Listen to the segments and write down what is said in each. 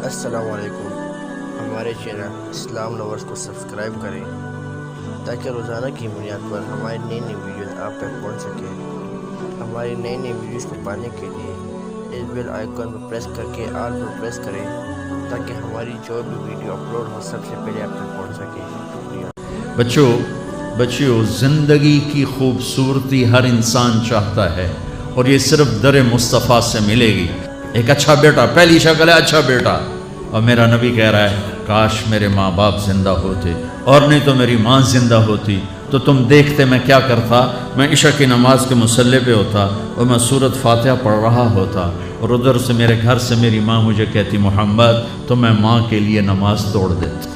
السلام علیکم۔ ہمارے چینل اسلام لورز کو سبسکرائب کریں تاکہ روزانہ کی بنیاد پر ہماری نئی نئی ویڈیوز آپ تک پہنچ سکے۔ ہماری نئی نئی ویڈیوز کو پانے کے لیے اس بیل آئیکن پر پریس کر کے آل پر پریس کریں تاکہ ہماری جو بھی ویڈیو اپلوڈ ہو سب سے پہلے آپ تک پہنچ سکے۔ شکریہ۔ بچوں زندگی کی خوبصورتی ہر انسان چاہتا ہے اور یہ صرف در مصطفیٰ سے ملے گی۔ ایک اچھا بیٹا، پہلی شکل ہے اچھا بیٹا، اور میرا نبی کہہ رہا ہے کاش میرے ماں باپ زندہ ہوتے اور نہیں تو میری ماں زندہ ہوتی تو تم دیکھتے میں کیا کرتا۔ میں عشاء کی نماز کے مصلی پہ ہوتا اور میں سورۃ فاتحہ پڑھ رہا ہوتا اور ادھر سے میرے گھر سے میری ماں مجھے کہتی محمد، تو میں ماں کے لیے نماز توڑ دیتا۔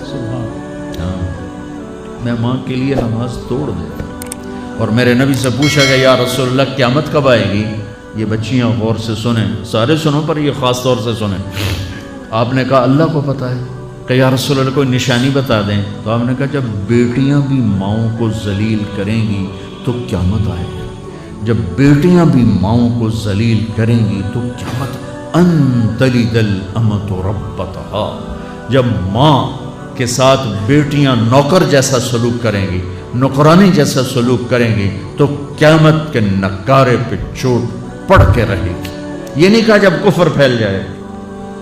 میں ماں کے لیے نماز توڑ دیتا۔ اور میرے نبی سے پوچھا گیا یا رسول اللہ قیامت کب آئے گی؟ یہ بچیاں غور سے سنیں، سارے سنو پر یہ خاص طور سے سنیں۔ آپ نے کہا اللہ کو پتہ ہے کہ یا رسول اللہ کوئی نشانی بتا دیں، تو آپ نے کہا جب بیٹیاں بھی ماؤں کو ذلیل کریں گی تو قیامت آئے گی۔ جب بیٹیاں بھی ماؤں کو ذلیل کریں گی تو قیامت ان تلد الامۃ ربتہا، جب ماں کے ساتھ بیٹیاں نوکر جیسا سلوک کریں گی، نوکرانی جیسا سلوک کریں گی تو قیامت کے نکارے پہ چوٹ پڑ کے رہے گی۔ یہ نہیں کہا جب کفر پھیل جائے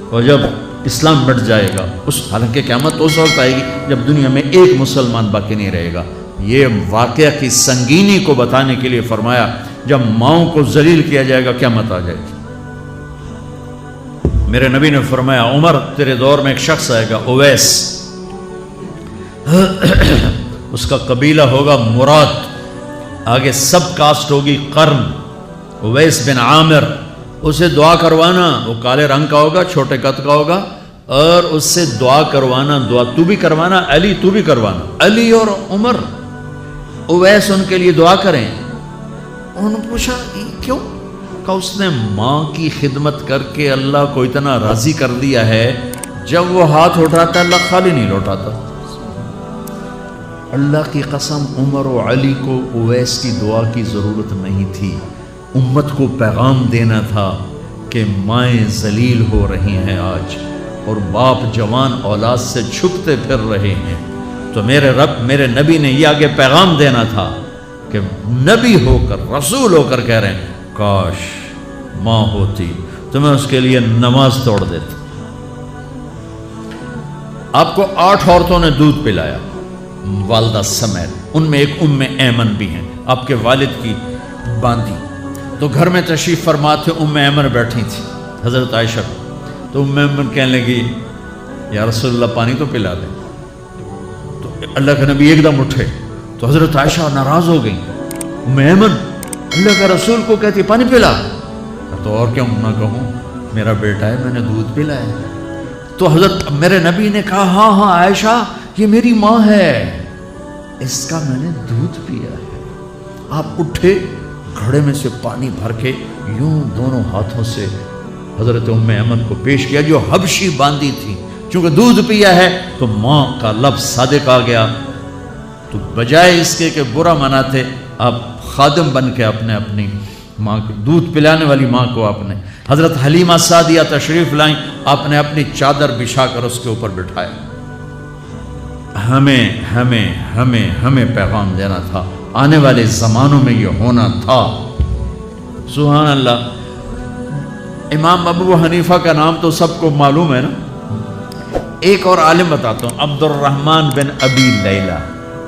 اور جب اسلام مٹ جائے گا، حالانکہ قیامت اس وقت آئے گی جب دنیا میں ایک مسلمان باقی نہیں رہے گا۔ یہ واقعہ کی سنگینی کو بتانے کے لیے فرمایا جب ماؤں کو ذلیل کیا جائے گا قیامت آ جائے گی۔ میرے نبی نے فرمایا عمر تیرے دور میں ایک شخص آئے گا اویس، اس کا قبیلہ ہوگا مراد، آگے سب کاسٹ ہوگی قرن، اویس بن عامر، اسے دعا کروانا، وہ کالے رنگ کا ہوگا، چھوٹے قد کا ہوگا، اور اس سے دعا کروانا، دعا تو بھی کروانا، علی تو بھی کروانا، علی اور عمر اویس ان کے لیے دعا کریں۔ انہوں نے پوچھا کیوں؟ کہ اس نے ماں کی خدمت کر کے اللہ کو اتنا راضی کر دیا ہے، جب وہ ہاتھ اٹھاتا اللہ خالی نہیں لوٹاتا۔ اللہ کی قسم عمر و علی کو اویس کی دعا کی ضرورت نہیں تھی، امت کو پیغام دینا تھا کہ مائیں ذلیل ہو رہی ہیں آج اور باپ جوان اولاد سے چھپتے پھر رہے ہیں، تو میرے رب میرے نبی نے یہ آگے پیغام دینا تھا کہ نبی ہو کر رسول ہو کر کہہ رہے ہیں کاش ماں ہوتی تو میں اس کے لیے نماز توڑ دیتا۔ آپ کو 8 عورتوں نے دودھ پلایا والدہ سمیت، ان میں ایک ایمن بھی ہیں، آپ کے والد کی باندی، تو گھر میں تشریف فرما تھے، ایمن بیٹھی تھی حضرت عائشہ، تو ایمن کہنے لگی یا رسول اللہ پانی تو پلا دیں، تو اللہ کے نبی ایک دم اٹھے تو حضرت عائشہ ناراض ہو گئی، ایمن اللہ کا رسول کو کہتی پانی پلا، تو اور کیا نہ کہوں میرا بیٹا ہے میں نے دودھ پلایا۔ تو حضرت میرے نبی نے کہا ہاں ہاں عائشہ یہ میری ماں ہے، اس کا میں نے دودھ پیا ہے۔ آپ اٹھے گھڑے میں سے پانی بھر کے یوں دونوں ہاتھوں سے حضرت ایمن کو پیش کیا جو حبشی باندی تھی، چونکہ دودھ پیا ہے تو ماں کا لفظ صادق آ گیا، تو بجائے اس کے کہ برا مناتے آپ خادم بن کے اپنی ماں کو دودھ پلانے والی ماں کو آپ نے حضرت حلیمہ سعدیہ تشریف لائیں، آپ نے اپنی چادر بچھا کر اس کے اوپر بٹھایا۔ ہمیں پیغام دینا تھا، آنے والے زمانوں میں یہ ہونا تھا۔ سبحان اللہ۔ امام ابو حنیفہ کا نام تو سب کو معلوم ہے نا، ایک اور عالم بتاتا ہوں عبد الرحمن بن ابی لیلہ،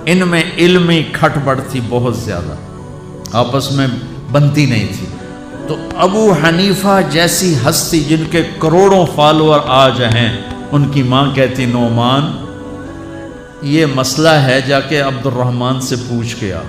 ان میں علمی کھٹ بڑھ تھی بہت زیادہ، آپس میں بنتی نہیں تھی، تو ابو حنیفہ جیسی ہستی جن کے کروڑوں فالوور آج ہیں، ان کی ماں کہتی نعمان یہ مسئلہ ہے جا کے عبد الرحمن سے پوچھ کے آ۔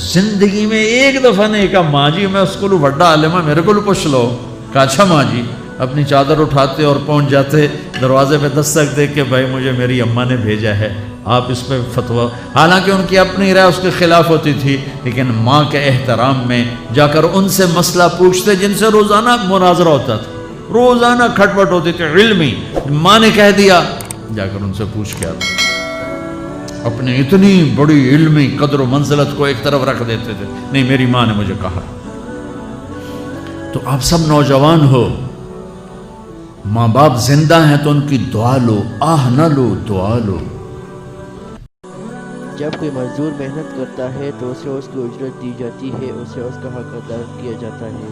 زندگی میں ایک دفعہ نے کہا ماں جی میں اس کو بڑا عالم ہے میرے کو پوچھ لو، کہا اچھا ماں جی، اپنی چادر اٹھاتے اور پہنچ جاتے دروازے پہ دستک دے کے بھائی مجھے میری اماں نے بھیجا ہے آپ اس پہ فتویٰ، حالانکہ ان کی اپنی رائے اس کے خلاف ہوتی تھی، لیکن ماں کے احترام میں جا کر ان سے مسئلہ پوچھتے جن سے روزانہ مناظرہ ہوتا تھا، روزانہ کھٹ پٹ ہوتی تھی علمی، ماں نے کہہ دیا جا کر ان سے پوچھ کے آتا، اپنی اتنی بڑی علمی قدر و منزلت کو ایک طرف رکھ دیتے تھے، نہیں میری ماں نے مجھے کہا۔ تو آپ سب نوجوان ہو، ماں باپ زندہ ہیں تو ان کی دعا لو، آہ نہ لو، دعا لو۔ جب کوئی مزدور محنت کرتا ہے تو اسے اس کی اجرت دی جاتی ہے، اسے اس کا حق ادا کیا جاتا ہے۔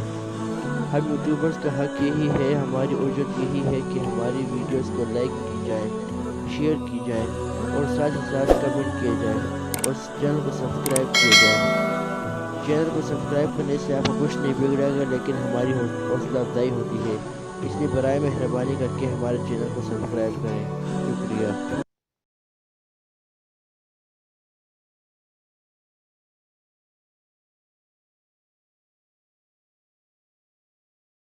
ہم یوٹیوبرز کا حق یہی ہے، ہماری اجرت یہی ہے کہ ہماری ویڈیوز کو لائک کی جائے، شیئر کی جائے اور ساتھ ہی ساتھ کمنٹ کیے جائے اور چینل کو سبسکرائب کیا جائے۔ چینل کو سبسکرائب کرنے سے آپ کو کچھ نہیں بگڑے گا، لیکن ہماری حوصلہ افزائی ہوتی ہے، اس لیے برائے مہربانی کر کے ہمارے چینل کو سبسکرائب کریں۔ شکریہ۔